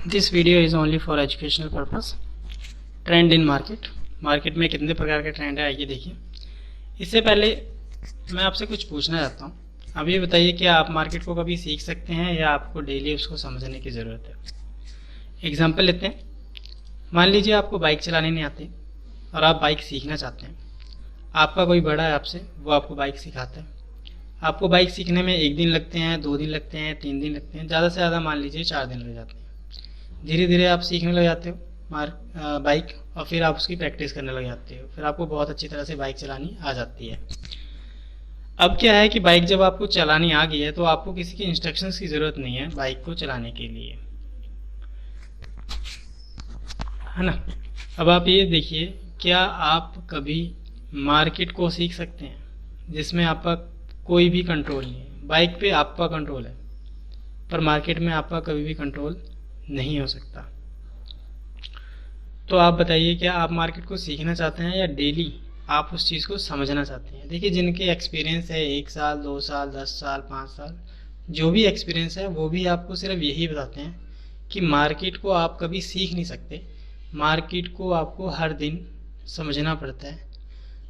This video is only for educational purpose. Trend in market. Market में कितने प्रकार के ट्रेंड है आइए देखिए। इससे पहले मैं आपसे कुछ पूछना चाहता हूँ। अब ये बताइए कि आप मार्केट को कभी सीख सकते हैं या आपको डेली उसको समझने की ज़रूरत है। एग्जाम्पल लेते हैं। मान लीजिए आपको बाइक चलाने नहीं आती और आप बाइक सीखना चाहते हैं। आपका कोई बड़ा है आपसे, वो आपको बाइक सिखाता है। आपको बाइक सीखने में 1 दिन लगते हैं, 2 दिन लगते हैं, 3 दिन लगते हैं, ज़्यादा से ज़्यादा मान लीजिए 4 दिन लग जाते हैं। धीरे धीरे आप सीखने लग जाते हो बाइक, और फिर आप उसकी प्रैक्टिस करने लग जाते हो। फिर आपको बहुत अच्छी तरह से बाइक चलानी आ जाती है। अब क्या है कि बाइक जब आपको चलानी आ गई है तो आपको किसी की इंस्ट्रक्शंस की ज़रूरत नहीं है बाइक को चलाने के लिए, है ना। अब आप ये देखिए, क्या आप कभी मार्केट को सीख सकते हैं जिसमें आपका कोई भी कंट्रोल नहीं है। बाइक पे आपका कंट्रोल है पर मार्केट में आपका कभी भी कंट्रोल नहीं हो सकता। तो आप बताइए, क्या आप मार्केट को सीखना चाहते हैं या डेली आप उस चीज़ को समझना चाहते हैं। देखिए, जिनके एक्सपीरियंस है 1 साल, 2 साल, 10 साल, 5 साल, जो भी एक्सपीरियंस है वो भी आपको सिर्फ यही बताते हैं कि मार्केट को आप कभी सीख नहीं सकते। मार्केट को आपको हर दिन समझना पड़ता है।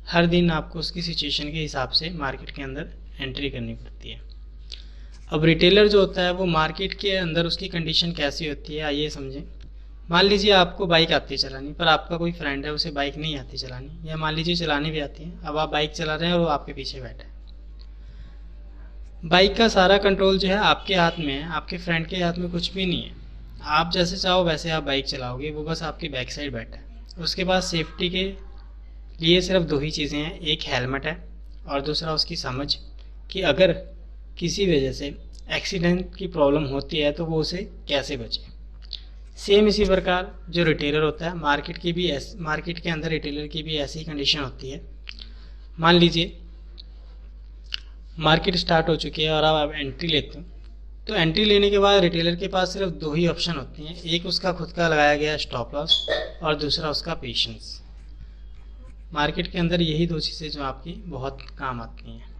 हर दिन आपको उसकी सिचुएशन के हिसाब से मार्केट के अंदर एंट्री करनी पड़ती है। अब रिटेलर जो होता है वो मार्केट के अंदर उसकी कंडीशन कैसी होती है आइए समझें। मान लीजिए आपको बाइक आती है चलानी, पर आपका कोई फ्रेंड है उसे बाइक नहीं आती चलानी, या मान लीजिए चलानी भी आती है। अब आप बाइक चला रहे हैं और वो आपके पीछे बैठा है। बाइक का सारा कंट्रोल जो है आपके हाथ में है, आपके फ्रेंड के हाथ में कुछ भी नहीं है। आप जैसे चाहो वैसे आप बाइक चलाओगे, वो बस आपकी बैक साइड बैठा है। उसके पास सेफ्टी के लिए सिर्फ 2 ही चीज़ें हैं, एक हेलमेट है और दूसरा उसकी समझ कि अगर किसी वजह से एक्सीडेंट की प्रॉब्लम होती है तो वो उसे कैसे बचे। सेम इसी प्रकार जो रिटेलर होता है, मार्केट के अंदर रिटेलर की भी ऐसी कंडीशन होती है। मान लीजिए मार्केट स्टार्ट हो चुकी है और अब आप एंट्री लेते हो, तो एंट्री लेने के बाद रिटेलर के पास सिर्फ 2 ही ऑप्शन होती हैं। एक उसका खुद का लगाया गया स्टॉप लॉस और दूसरा उसका पेशेंस। मार्केट के अंदर यही 2 चीज़ें जो आपकी बहुत काम आती हैं,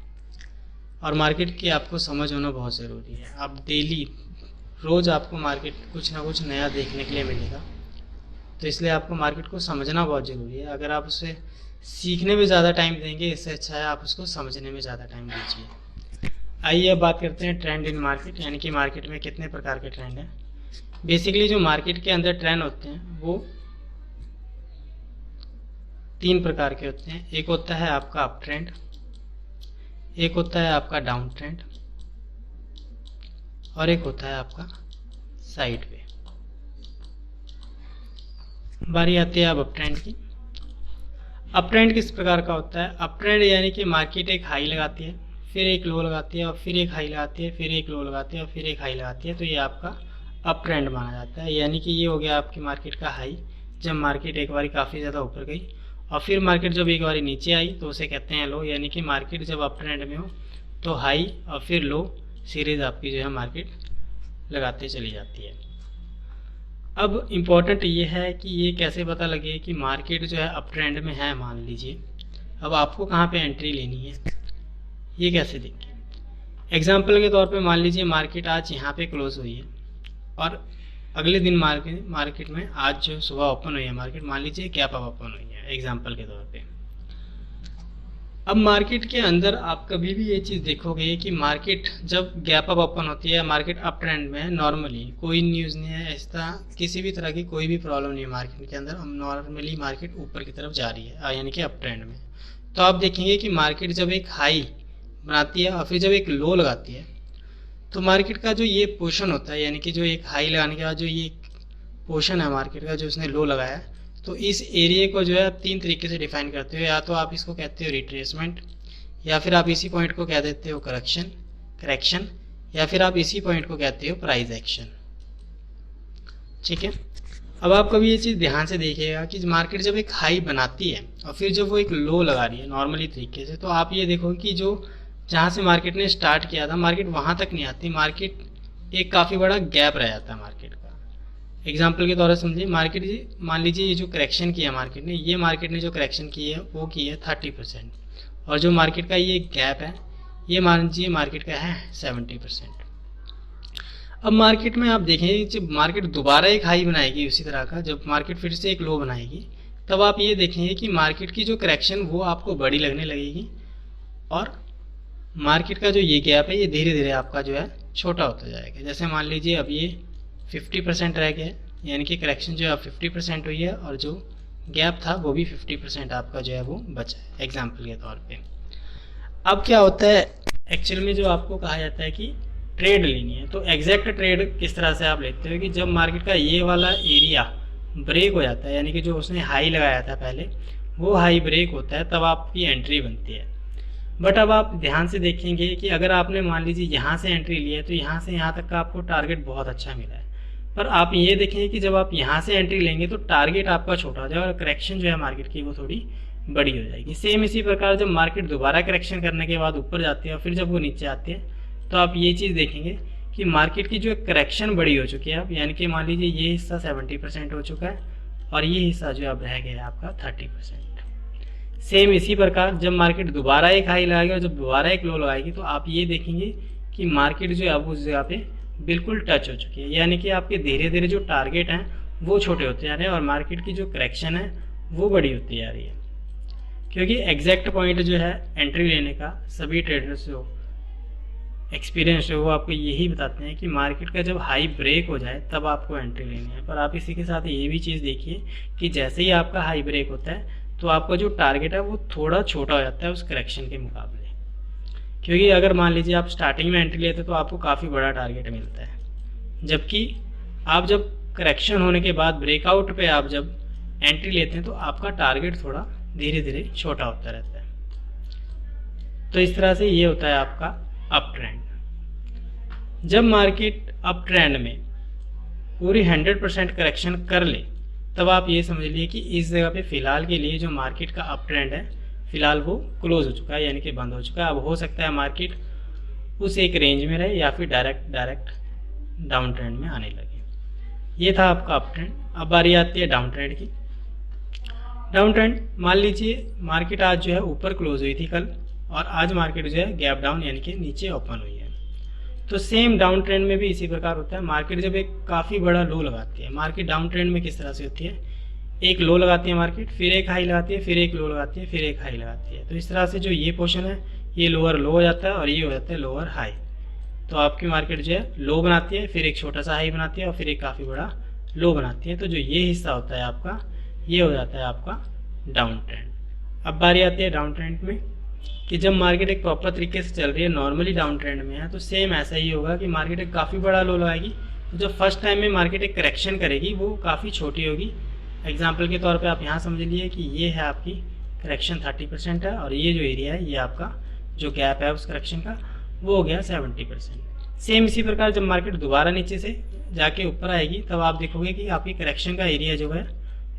और मार्केट की आपको समझ होना बहुत ज़रूरी है। आप डेली रोज़ आपको मार्केट कुछ ना कुछ नया देखने के लिए मिलेगा, तो इसलिए आपको मार्केट को समझना बहुत ज़रूरी है। अगर आप उसे सीखने में ज़्यादा टाइम देंगे, इससे अच्छा है आप उसको समझने में ज़्यादा टाइम दीजिए। आइए अब बात करते हैं ट्रेंड इन मार्केट, यानी कि मार्केट में कितने प्रकार के ट्रेंड हैं। बेसिकली जो मार्केट के अंदर ट्रेंड होते हैं वो 3 प्रकार के होते हैं। एक होता है आपका अप ट्रेंड, एक होता है आपका डाउन ट्रेंड, और एक होता है आपका साइड वे। बारी आती है अब अप ट्रेंड की। अप ट्रेंड किस प्रकार का होता है। अप ट्रेंड यानी कि मार्केट एक हाई लगाती है, फिर एक लो लगाती है, और फिर एक हाई लगाती है, फिर एक लो लगाती है, और फिर एक हाई लगाती है, तो ये आपका अप ट्रेंड माना जाता है। यानी कि ये हो गया आपकी मार्केट का हाई, जब मार्केट एक बार काफ़ी ज़्यादा ऊपर गई, और फिर मार्केट जब एक बार नीचे आई तो उसे कहते हैं लो। यानी कि मार्केट जब अप ट्रेंड में हो तो हाई और फिर लो सीरीज आपकी जो है मार्केट लगाते चली जाती है। अब इम्पॉर्टेंट ये है कि ये कैसे पता लगे कि मार्केट जो है अप ट्रेंड में है। मान लीजिए अब आपको कहाँ पे एंट्री लेनी है, ये कैसे देखें। एग्जांपल के तौर पे मान लीजिए मार्केट आज यहाँ पे क्लोज हुई है और अगले दिन मार्केट में आज जो सुबह ओपन हुई है मार्केट, मान लीजिए गैप अप ओपन हुई है एग्जांपल के तौर पे। अब मार्केट के अंदर आप कभी भी ये चीज़ देखोगे कि मार्केट जब गैप अप ओपन होती है, मार्केट अप ट्रेंड में है, नॉर्मली कोई न्यूज़ नहीं है, ऐसा किसी भी तरह की कोई भी प्रॉब्लम नहीं है मार्केट के अंदर, नॉर्मली मार्केट ऊपर की तरफ जा रही है यानी कि अप ट्रेंड में। तो आप देखेंगे कि मार्केट जब एक हाई बनाती है और फिर जब एक लो लगाती है, तो मार्केट का जो ये पोर्शन होता है, यानी कि जो एक हाई लगाने के बाद जो ये पोर्शन है मार्केट का जो उसने लो लगाया है, तो इस एरिया को जो है आप 3 तरीके से डिफाइन करते हो। या तो आप इसको कहते हो रिट्रेसमेंट, या फिर आप इसी पॉइंट को कह देते हो करेक्शन, या फिर आप इसी पॉइंट को कहते हो प्राइस एक्शन। ठीक है। अब आप कभी ये चीज़ ध्यान से देखिएगा कि मार्केट जब एक हाई बनाती है और फिर जब वो एक लो लगा रही है नॉर्मली तरीके से, तो आप ये देखो कि जो जहाँ से मार्केट ने स्टार्ट किया था मार्केट वहाँ तक नहीं आती, मार्केट एक काफ़ी बड़ा गैप रह जाता है मार्केट का। एग्जाम्पल के तौर पर समझिए, मार्केट मान लीजिए ये जो करेक्शन किया मार्केट ने जो करेक्शन की है वो की है 30%, और जो मार्केट का ये गैप है ये मान लीजिए मार्केट का है 70%। अब मार्केट में आप देखें, जब मार्केट दोबारा एक हाई बनाएगी उसी तरह का, जब मार्केट फिर से एक लो बनाएगी, तब आप ये देखेंगे कि मार्केट की जो करेक्शन वो आपको बड़ी लगने लगेगी और मार्केट का जो ये गैप है ये धीरे धीरे आपका जो है छोटा होता जाएगा। जैसे मान लीजिए अब ये 50% रह गया है, यानी कि करेक्शन जो है 50% हुई है और जो गैप था वो भी 50% आपका जो है वो बचा है, एग्जाम्पल के तौर पे। अब क्या होता है, एक्चुअल में जो आपको कहा जाता है कि ट्रेड लेनी है, तो एग्जैक्ट ट्रेड किस तरह से आप लेते हो कि जब मार्केट का ये वाला एरिया ब्रेक हो जाता है, यानी कि जो उसने हाई लगाया था पहले वो हाई ब्रेक होता है, तब आपकी एंट्री बनती है। बट अब आप ध्यान से देखेंगे कि अगर आपने मान लीजिए यहाँ से एंट्री लिया है तो यहाँ से यहाँ तक का आपको टारगेट बहुत अच्छा मिला है, पर आप ये देखेंगे कि जब आप यहाँ से एंट्री लेंगे तो टारगेट आपका छोटा हो जाएगा और करेक्शन जो है मार्केट की वो थोड़ी बड़ी हो जाएगी। सेम इसी प्रकार जब मार्केट दोबारा करेक्शन करने के बाद ऊपर जाती है और फिर जब वो नीचे आती है तो आप ये चीज़ देखेंगे कि मार्केट की जो करेक्शन बड़ी हो चुकी है अब, यानी कि मान लीजिए ये हिस्सा 70% हो चुका है और ये हिस्सा जो अब रह गया है आपका 30%। सेम इसी प्रकार जब मार्केट दोबारा एक हाई लगाएगी और जब दोबारा एक लो लगाएगी तो आप ये देखेंगे कि मार्केट जो है अब उस जगह पे बिल्कुल टच हो चुकी है, यानी कि आपके धीरे धीरे जो टारगेट हैं वो छोटे होते जा रहे हैं और मार्केट की जो करेक्शन है वो बड़ी होती जा रही है। क्योंकि एग्जैक्ट पॉइंट जो है एंट्री लेने का सभी ट्रेडर्स जो एक्सपीरियंस है वो आपको यही बताते हैं कि मार्केट का जब हाई ब्रेक हो जाए तब आपको एंट्री लेनी है। पर आप इसी के साथ ये भी चीज़ देखिए कि जैसे ही आपका हाई ब्रेक होता है तो आपका जो टारगेट है वो थोड़ा छोटा हो जाता है उस करेक्शन के मुकाबले। क्योंकि अगर मान लीजिए आप स्टार्टिंग में एंट्री लेते तो आपको काफ़ी बड़ा टारगेट मिलता है, जबकि आप जब करेक्शन होने के बाद ब्रेकआउट पे आप जब एंट्री लेते हैं तो आपका टारगेट थोड़ा धीरे धीरे छोटा होता रहता है। तो इस तरह से ये होता है आपका अप ट्रेंड। जब मार्केट अप ट्रेंड में पूरी 100% करेक्शन कर ले तब आप ये समझ लिए कि इस जगह पे फ़िलहाल के लिए जो मार्केट का अप ट्रेंड है फ़िलहाल वो क्लोज हो चुका है, यानी कि बंद हो चुका है। अब हो सकता है मार्केट उस एक रेंज में रहे या फिर डायरेक्ट डाउन ट्रेंड में आने लगे। ये था आपका अप ट्रेंड। अब बारी आती है डाउन ट्रेंड की। डाउन ट्रेंड, मान लीजिए मार्केट आज जो है ऊपर क्लोज हुई थी कल और आज मार्केट जो है गैप डाउन यानी कि नीचे ओपन हुई है। तो सेम डाउन ट्रेंड में भी इसी प्रकार होता है। मार्केट जब एक काफ़ी बड़ा लो लगाती है, मार्केट डाउन ट्रेंड में किस तरह से होती है, एक लो लगाती है मार्केट, फिर एक हाई लगाती है, फिर एक लो लगाती है, फिर एक हाई लगाती है। तो इस तरह से जो ये पोर्शन है ये लोअर लो हो जाता है और ये हो जाता है लोअर हाई। तो आपकी मार्केट जो है लो बनाती है, फिर एक छोटा सा हाई बनाती है और फिर एक काफ़ी बड़ा लो बनाती है। तो जो ये हिस्सा होता है आपका ये हो जाता है आपका डाउन ट्रेंड। अब बारी आती है डाउन ट्रेंड में कि जब मार्केट एक प्रॉपर तरीके से चल रही है, नॉर्मली डाउन ट्रेंड में है, तो सेम ऐसा ही होगा कि मार्केट एक काफ़ी बड़ा लो लगाएगी। तो जब फर्स्ट टाइम में मार्केट एक करेक्शन करेगी वो काफ़ी छोटी होगी। एग्जाम्पल के तौर पे आप यहाँ समझ लिए कि ये है आपकी करेक्शन 30% है और ये जो एरिया है ये आपका जो गैप है उस करेक्शन का वो हो गया 70%। सेम इसी प्रकार जब मार्केट दोबारा नीचे से जाके ऊपर आएगी तब आप देखोगे कि आपकी करेक्शन का एरिया जो है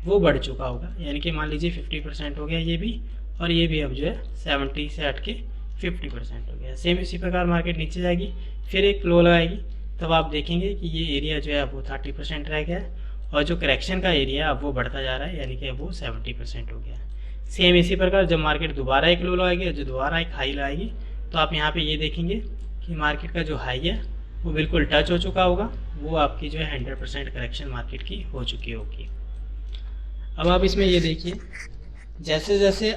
वो बढ़ चुका होगा, यानी कि मान लीजिए 50% हो गया ये भी और ये भी अब जो है 70 से हट के 50% हो गया। सेम इसी प्रकार मार्केट नीचे जाएगी फिर एक लो लगाएगी तब आप देखेंगे कि ये एरिया जो है वो 30% रह गया है और जो करेक्शन का एरिया अब वो बढ़ता जा रहा है, यानी कि वो 70% हो गया है। सेम इसी प्रकार जब मार्केट दोबारा एक लो लगाएगी और जो दोबारा एक हाई लगाएगी तो आप यहाँ पे ये देखेंगे कि मार्केट का जो हाई है वो बिल्कुल टच हो चुका होगा, वो आपकी जो है 100% करेक्शन मार्केट की हो चुकी होगी। अब आप इसमें ये देखिए जैसे जैसे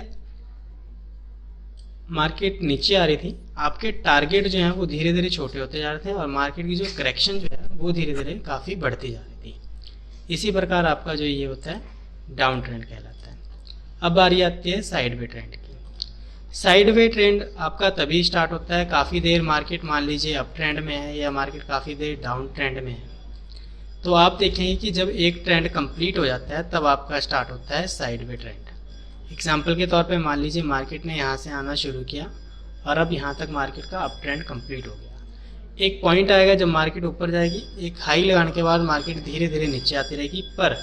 मार्केट नीचे आ रही थी आपके टारगेट जो हैं वो धीरे धीरे छोटे होते जा रहे थे और मार्केट की जो करेक्शन जो है वो धीरे धीरे काफ़ी बढ़ती जा रही थी। इसी प्रकार आपका जो ये होता है डाउन ट्रेंड कहलाता है। अब बारी आती है साइड वे ट्रेंड की। साइड वे ट्रेंड आपका तभी स्टार्ट होता है काफ़ी देर मार्केट मान लीजिए अप ट्रेंड में है या मार्केट काफ़ी देर डाउन ट्रेंड में है, तो आप देखेंगे कि जब एक ट्रेंड कंप्लीट हो जाता है तब आपका स्टार्ट होता है साइड वे ट्रेंड। एग्जाम्पल के तौर पे मान लीजिए मार्केट ने यहाँ से आना शुरू किया और अब यहाँ तक मार्केट का अप ट्रेंड कंप्लीट हो गया। एक पॉइंट आएगा जब मार्केट ऊपर जाएगी, एक हाई लगाने के बाद मार्केट धीरे धीरे नीचे आती रहेगी, पर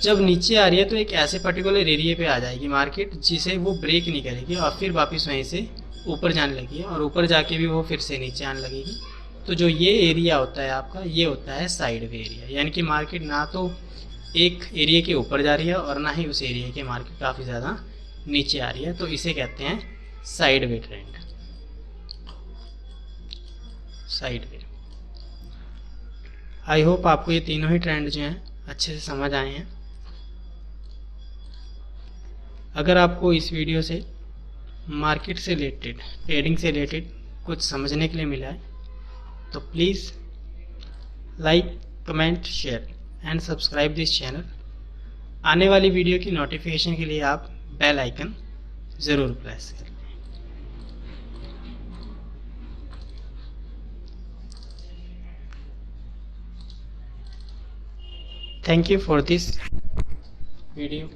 जब नीचे आ रही है तो एक ऐसे पर्टिकुलर एरिया पे आ जाएगी मार्केट जिसे वो ब्रेक नहीं करेगी और फिर वापस वहीं से ऊपर जाने लगी और ऊपर जाके भी वो फिर से नीचे आने लगेगी। तो जो ये एरिया होता है आपका ये होता है साइड वे एरिया, यानी कि मार्केट ना तो एक एरिया के ऊपर जा रही है और ना ही उस एरिया के मार्केट काफ़ी ज़्यादा नीचे आ रही है। तो इसे कहते हैं side way trend. Side way. I hope आपको ये तीनों ही ट्रेंड जो हैं अच्छे से समझ आए हैं। अगर आपको इस वीडियो से मार्केट से रिलेटेड, ट्रेडिंग से रिलेटेड कुछ समझने के लिए मिला है तो please like, comment, share and subscribe this channel. आने वाली वीडियो की नोटिफिकेशन के लिए आप बेल आइकन ज़रूर प्रेस करें। Thank you for this video.